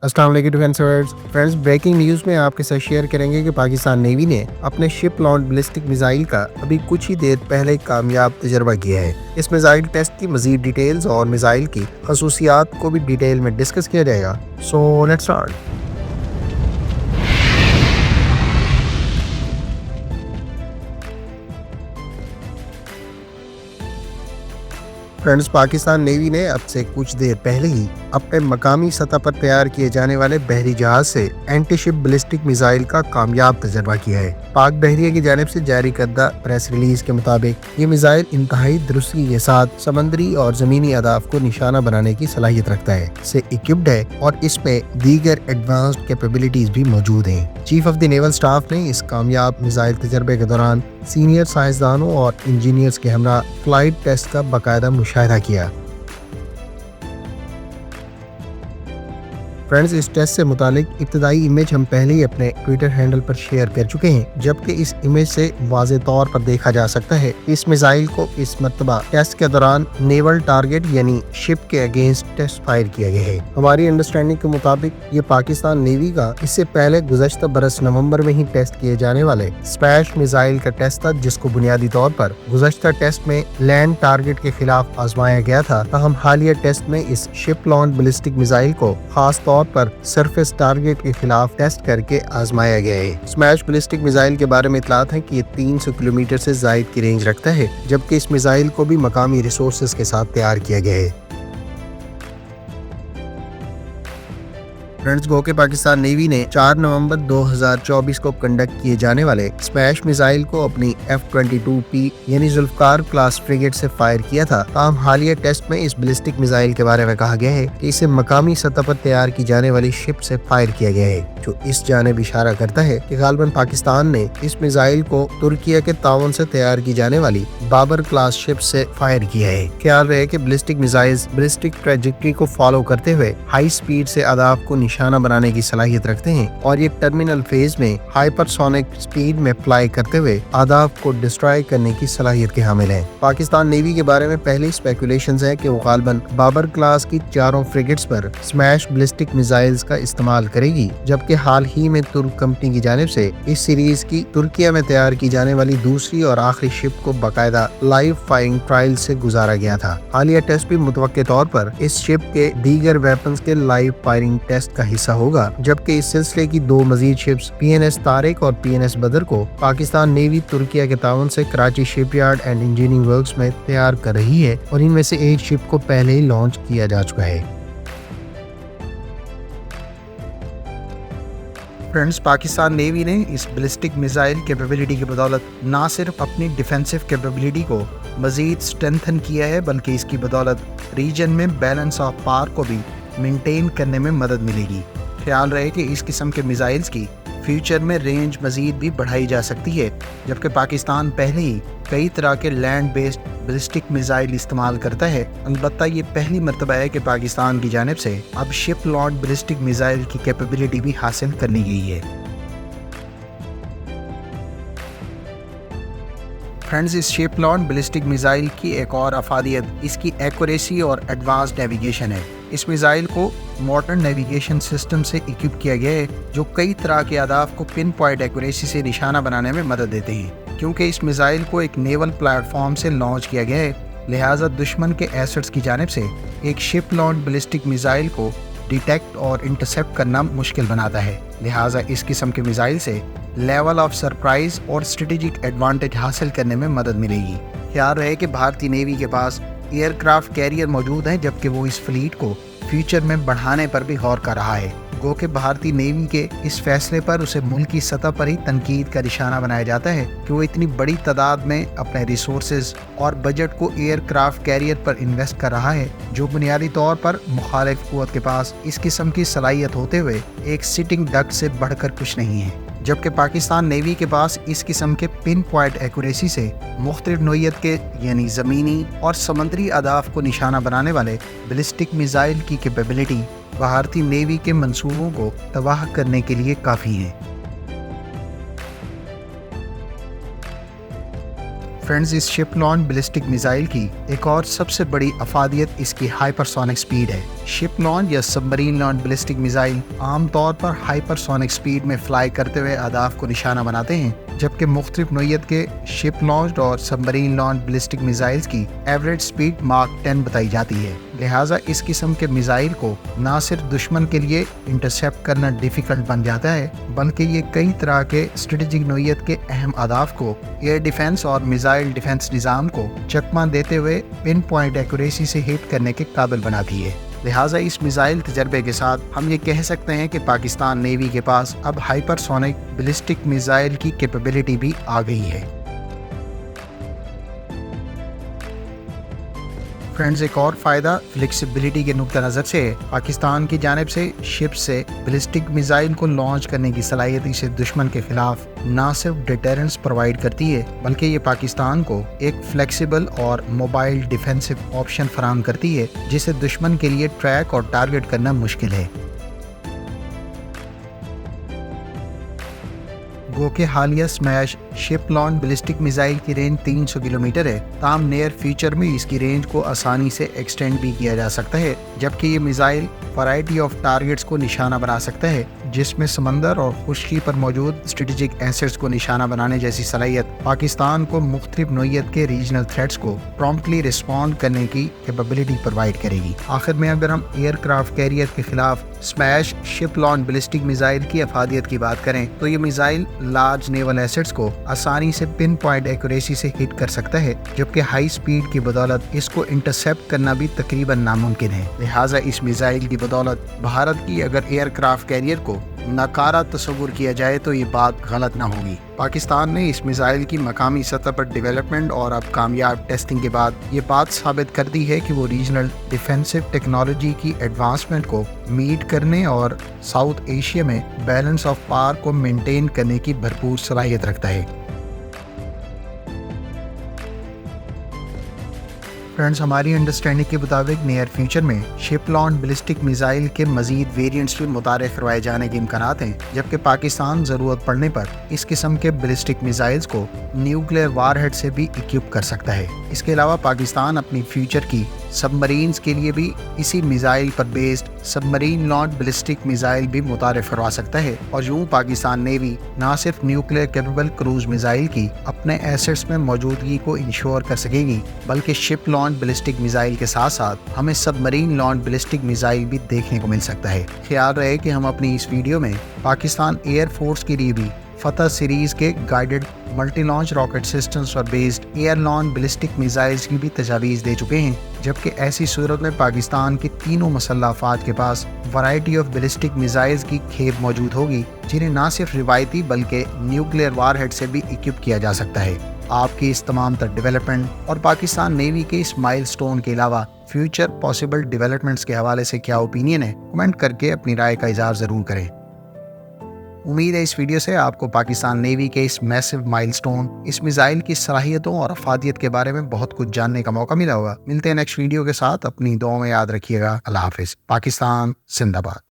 अस्सलाम वालेकुम friends, breaking news में आपके साथ शेयर करेंगे कि पाकिस्तान नेवी ने अपने शिप लॉन्च बैलिस्टिक मिसाइल का अभी कुछ ही देर पहले कामयाब तजर्बा किया है। इस मिसाइल टेस्ट की मजीद डिटेल्स और मिसाइल की खसूसियात को भी डिटेल में डिस्कस किया जाएगा। So let's start. Friends, Pakistan navy ने अब से कुछ देर पहले ही अपने मकामी सतह पर तैयार किए जाने वाले बहरी जहाज से एंटी शिप बैलिस्टिक मिसाइल का कामयाब तजर्बा किया है। पाक बहरिया की जानिब से जारी करदा प्रेस रिलीज के मुताबिक ये मिसाइल इंतहाई दुरुस्ती के साथ समंदरी और जमीनी अहदाफ को निशाना बनाने की सलाहियत रखता है, से इक्विप्ड है और इसमें दीगर एडवांस्ड कैपेबिलिटीज भी मौजूद हैं। Chief of the naval staff ने इस कामयाब मिसाइल तजर्बे के दौरान सीनियर साइंसदानों और इंजीनियर्स के हमरा फ्लाइट टेस्ट का बाकायदा मुशाहिदा किया। फ्रेंड्स, इस टेस्ट से मुतालिक इब्तदाई इमेज हम पहले ही अपने ट्विटर हैंडल पर शेयर कर चुके हैं, जबकि इस इमेज से वाज़े तौर पर देखा जा सकता है इस मिसाइल को इस मरतबा टेस्ट के दौरान नेवल टारगेट यानी शिप के अगेंस्ट टेस्ट फायर किया गया है। हमारी अंडरस्टैंडिंग के मुताबिक ये पाकिस्तान नेवी का इससे पहले गुज़श्ता बरस नवंबर में ही टेस्ट किए जाने वाले स्पैश मिसाइल का टेस्ट था, जिसको बुनियादी तौर पर गुज़श्ता टेस्ट में लैंड टारगेट के खिलाफ आजमाया गया था। ताहम हालिया टेस्ट में इस शिप लॉन्च बैलिस्टिक मिसाइल को खास तौर पर सरफेस टारगेट के खिलाफ टेस्ट करके आजमाया गया है। स्मैश बैलिस्टिक मिसाइल के बारे में इतलात है कि ये 300 किलोमीटर से जायद की रेंज रखता है, जबकि इस मिसाइल को भी मकामी रिसोर्सेज के साथ तैयार किया गया है। फ्रेंड्स, गो के पाकिस्तान नेवी ने 4 नवंबर 2024 को कंडक्ट किए जाने वाले स्मैश मिसाइल को अपनी F-22P यानी जुल्फकार क्लास फ्रिगेट से फायर किया था। ताहम हालिया टेस्ट में इस बैलिस्टिक मिसाइल के बारे में कहा गया है कि इसे मकामी सतह पर तैयार की जाने वाली शिप से फायर किया गया है, जो इस जानिब इशारा करता है कि गालबन पाकिस्तान ने इस मिसाइल को तुर्किया के ताउन से तैयार की जाने वाली बाबर क्लास शिप से फायर किया है। ख्याल रहे कि बैलिस्टिक मिसाइल्स बैलिस्टिक ट्रैजेक्टरी को फॉलो करते हुए हाई स्पीड से अहदाफ को निशाना बनाने की सलाहियत रखते हैं और ये टर्मिनल फेज में हाइपरसोनिक स्पीड में फ्लाई करते हुए अहदाफ को डिस्ट्रॉय करने की सलाहियत के हामिल हैं। पाकिस्तान नेवी के बारे में पहले स्पेकुलेशंस है कि वो गालबन बाबर क्लास की चारों फ्रिगेट्स पर स्मैश बैलिस्टिक मिसाइल्स का इस्तेमाल करेगी, जबकि हाल ही में तुर्क कंपनी की जानिब से इस सीरीज की तुर्किया में तैयार की जाने वाली दूसरी और आखिरी शिप को बाकायदा लाइव फायरिंग ट्रायल से गुजारा गया था। हालिया टेस्ट भी मुतवक्के तौर पर इस शिप के दीगर वेपन्स के लाइव फायरिंग टेस्ट का हिस्सा होगा, जबकि इस सिलसिले की 2 मजीद शिप्स PNS तारिक और PNS बदर को पाकिस्तान नेवी तुर्किया के ताउन से Karachi shipyard and engineering works में तैयार कर रही है और इनमें से एक शिप को पहले ही लॉन्च किया जा चुका है। फ्रेंड्स, पाकिस्तान नेवी ने इस बैलिस्टिक मिसाइल कैपेबिलिटी की बदौलत ना सिर्फ अपनी डिफेंसिव कैपेबिलिटी को मजीद स्ट्रेंथन किया है, बल्कि इसकी बदौलत रीजन में बैलेंस ऑफ पावर को भी मेंटेन करने में मदद मिलेगी। ख्याल रहे कि इस किस्म के मिसाइल्स की फ्यूचर में रेंज मजीद भी बढ़ाई जा सकती है, जबकि पाकिस्तान पहले ही कई तरह के लैंड बेस्ड बैलिस्टिक मिसाइल इस्तेमाल करता है। अलबत्ता ये पहली मरतबा है कि पाकिस्तान की जानिब से अब शिप लॉन्च बैलिस्टिक मिसाइल की कैपेबिलिटी भी हासिल करनी गई है। फ्रेंड्स, इस शिप लॉन्च बैलिस्टिक मिसाइल की एक और अफादियत इसकी एक्यूरेसी और एडवांस नेविगेशन है। इस मिसाइल को मॉडर्न नेविगेशन सिस्टम से इक्विप किया गया है, जो कई तरह के अहदाफ को पिन पॉइंट एक्यूरेसी से निशाना बनाने में मदद देते हैं। क्योंकि इस मिसाइल को एक नेवल प्लेटफॉर्म से लॉन्च किया गया है, लिहाजा दुश्मन के एसेट्स की जानिब से एक शिप लॉन्च बैलिस्टिक मिसाइल को डिटेक्ट और इंटरसेप्ट करना मुश्किल बनाता है। लिहाजा इस किस्म के मिसाइल से लेवल ऑफ सरप्राइज और स्ट्रेटेजिक एडवांटेज हासिल करने में मदद मिलेगी। ख्याल रहे कि भारतीय नेवी के पास एयरक्राफ्ट कैरियर मौजूद हैं, जबकि वो इस फ्लीट को फ्यूचर में बढ़ाने पर भी गौर कर रहा है। गो कि भारतीय नेवी के इस फैसले पर उसे मुल्क की सतह पर ही तनकीद का निशाना बनाया जाता है कि वो इतनी बड़ी तादाद में अपने रिसोर्सेज और बजट को एयरक्राफ्ट कैरियर पर इन्वेस्ट कर रहा है, जो बुनियादी तौर पर मुखालिफ कुव्वत के पास इस किस्म की सलाहियत होते हुए एक सिटिंग डक से बढ़कर कुछ नहीं है। जबकि पाकिस्तान नेवी के पास इस किस्म के पिन पॉइंट एक्यूरेसी से मुख्तलिफ नोयत के यानी ज़मीनी और समुद्री अहदाफ को निशाना बनाने वाले बैलिस्टिक मिसाइल की कैपेबिलिटी भारतीय नेवी के मंसूबों को तबाह करने के लिए काफ़ी है। فرینڈز، اس شپ لانچ بیلسٹک میزائل کی ایک اور سب سے بڑی افادیت اس کی ہائپرسونک سپیڈ ہے۔ شپ لانچ یا سب مرین لانچ بیلسٹک میزائل عام طور پر ہائپرسونک سپیڈ میں فلائی کرتے ہوئے اہداف کو نشانہ بناتے ہیں، جبکہ مختلف نوعیت کے شپ لانچ اور سب مرین لانچ بیلسٹک میزائلز کی ایوریج سپیڈ ماک 10 بتائی جاتی ہے۔ لہٰذا اس قسم کے میزائل کو نہ صرف دشمن کے لیے انٹرسیپٹ کرنا ڈیفیکلٹ بن جاتا ہے، بلکہ یہ کئی طرح کے اسٹریٹجک نوعیت کے اہم اہداف کو ایئر ڈیفنس اور میزائل ڈیفنس نظام کو چکمہ دیتے ہوئے پن پوائنٹ ایکوریسی سے ہٹ کرنے کے قابل بناتی ہے۔ لہٰذا اس میزائل تجربے کے ساتھ ہم یہ کہہ سکتے ہیں کہ پاکستان نیوی کے پاس اب ہائپرسونک بیلسٹک میزائل کی کیپیبلٹی بھی آ گئی ہے۔ فرینڈز، ایک اور فائدہ فلیکسیبلٹی کے نقطہ نظر سے ہے۔ پاکستان کی جانب سے شپ سے بیلسٹک میزائل کو لانچ کرنے کی صلاحیت اسے دشمن کے خلاف نہ صرف ڈیٹرنس پرووائڈ کرتی ہے، بلکہ یہ پاکستان کو ایک فلیکسیبل اور موبائل ڈیفینسو آپشن فراہم کرتی ہے، جسے دشمن کے لیے ٹریک اور ٹارگٹ کرنا مشکل ہے۔ گو کہ حالیہ اسمیش شپ لانچ بیلسٹک میزائل کی رینج 300 کلومیٹر ہے، تاہم نیئر فیوچر میں اس کی رینج کو آسانی سے ایکسٹینڈ بھی کیا جا سکتا ہے، جبکہ یہ میزائل ورائٹی آف ٹارگٹس کو نشانہ بنا سکتا ہے، جس میں سمندر اور خشکی پر موجود اسٹریٹجک ایسٹس کو نشانہ بنانے جیسی صلاحیت پاکستان کو مختلف نوعیت کے ریجنل تھریٹس کو پرومپٹلی رسپونڈ کرنے کی کیپیبلٹی پرووائڈ کرے گی۔ آخر میں اگر ہم ایئر کرافٹ کیریئر کے خلاف اسمیش شپ لانچ بیلسٹک میزائل کی افادیت کی بات کریں تو یہ میزائل لارج نیول ایسٹس کو آسانی سے پن پوائنٹ ایکوریسی سے ہٹ کر سکتا ہے، جبکہ ہائی سپیڈ کی بدولت اس کو انٹرسیپٹ کرنا بھی تقریباً ناممکن ہے۔ لہٰذا اس میزائل کی بدولت بھارت کی اگر ایئر کرافٹ کیریئر کو ناکارہ تصور کیا جائے تو یہ بات غلط نہ ہوگی۔ پاکستان نے اس میزائل کی مقامی سطح پر ڈیولپمنٹ اور اب کامیاب ٹیسٹنگ کے بعد یہ بات ثابت کر دی ہے کہ وہ ریجنل ڈیفینسو ٹیکنالوجی کی ایڈوانسمنٹ کو میٹ کرنے اور ساؤتھ ایشیا میں بیلنس آف پاور کو مینٹین کرنے کی بھرپور صلاحیت رکھتا ہے۔ فرینڈز، ہماری انڈرسٹینڈنگ کے مطابق نیئر فیوچر میں شپ لانچ بیلسٹک میزائل کے مزید ویریئنٹس بھی متعارف کروائے جانے کے امکانات ہیں، جبکہ پاکستان ضرورت پڑنے پر اس قسم کے بیلسٹک میزائلز کو نیوکلیئر وار ہیڈ سے بھی اکوپ کر سکتا ہے۔ اس کے علاوہ پاکستان اپنی فیوچر کی سب مرینز کے لیے بھی اسی میزائل پر بیسڈ سب مرین لانچ بیلسٹک میزائل بھی متعارف کروا سکتا ہے، اور یوں پاکستان نیوی نہ صرف نیوکلیئر کیپیبل کروز میزائل کی اپنے ایسٹس میں موجودگی کو انشور کر سکے گی، بلکہ شپ لانچ بیلسٹک میزائل کے ساتھ ساتھ ہمیں سب مرین لانچ بیلسٹک میزائل بھی دیکھنے کو مل سکتا ہے۔ خیال رہے کہ ہم اپنی اس ویڈیو میں پاکستان ایئر فورس کے لیے بھی فتح سیریز کے guided multi launch rocket systems اور based air launch ballistic missiles کی بھی تجاویز دے چکے ہیں، جبکہ ایسی صورت میں پاکستان کی تینوں مسلح افواج کے پاس ورائٹی آف بیلسٹک میزائلز کی کھیپ موجود ہوگی، جنہیں نہ صرف روایتی بلکہ نیوکلیئر وار ہیڈ سے بھی اکوپ کیا جا سکتا ہے۔ آپ کی اس تمام تر ڈیولپمنٹ اور پاکستان نیوی کے اس مائل سٹون کے علاوہ فیوچر پاسبل ڈیولپمنٹس کے حوالے سے کیا اوپینین ہے، کمنٹ کر کے اپنی رائے کا اظہار ضرور کریں۔ امید ہے اس ویڈیو سے آپ کو پاکستان نیوی کے اس میسو مائل سٹون، اس میزائل کی صلاحیتوں اور افادیت کے بارے میں بہت کچھ جاننے کا موقع ملا ہوگا۔ ملتے ہیں نیکسٹ ویڈیو کے ساتھ، اپنی دعاؤں میں یاد رکھیے گا۔ اللہ حافظ۔ پاکستان زندہ باد۔